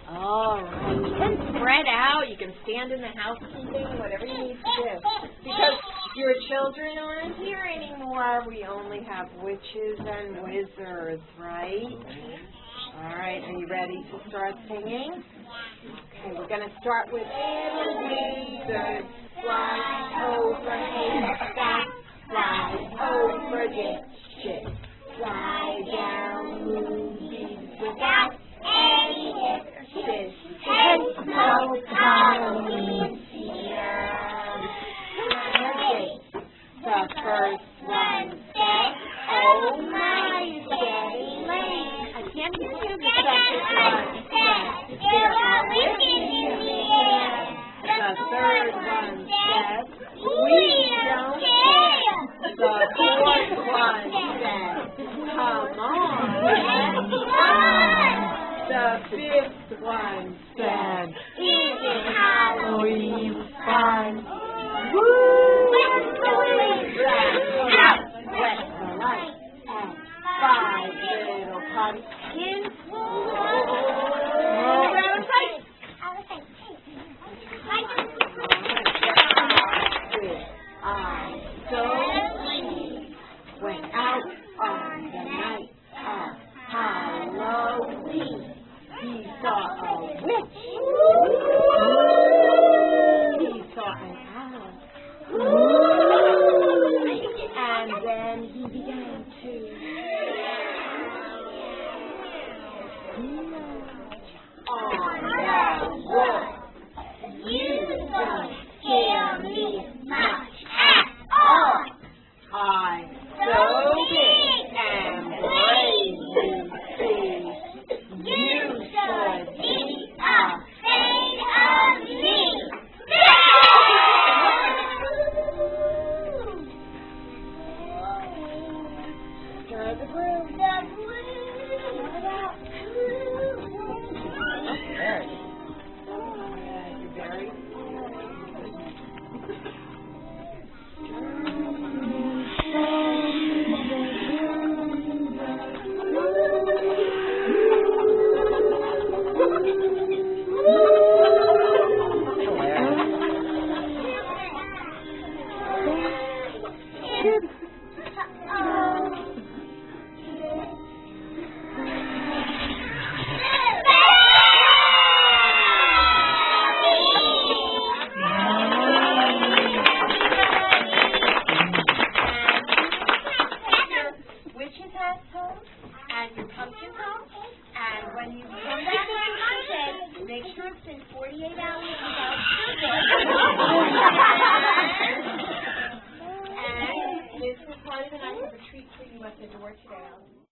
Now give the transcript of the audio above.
All right. You can spread out. You can stand in the housekeeping, whatever you need to do. Because your children aren't here anymore. We only have witches and wizards, right? All right. Are you ready to start singing? Okay. We're going to start with wizards fly over haystacks, fly over ditches, fly down movies without any hitches. It's no Halloween here. The first one said, "Oh my, it's getting late. I can't hear you. The second one said, "There are witches in the air." The third one said, "We don't care." The fourth one said, "Come on, let's run." The fifth one said, "Isn't Halloween fun?" Woo! Let the wind out, let the light out. 5 little pumpkins. Went out on the night of Halloween. He saw a witch. He saw an owl. And then he began to on the wall. You don't scare me much at all. I'm so big and brave, you see. You should be afraid of me. Stir the broom. Very. You're very. And your pumpkin's home, and when you come back on Monday, make sure it's in 48 hours without sugar. And this is part of the night of a treat for you at the door today.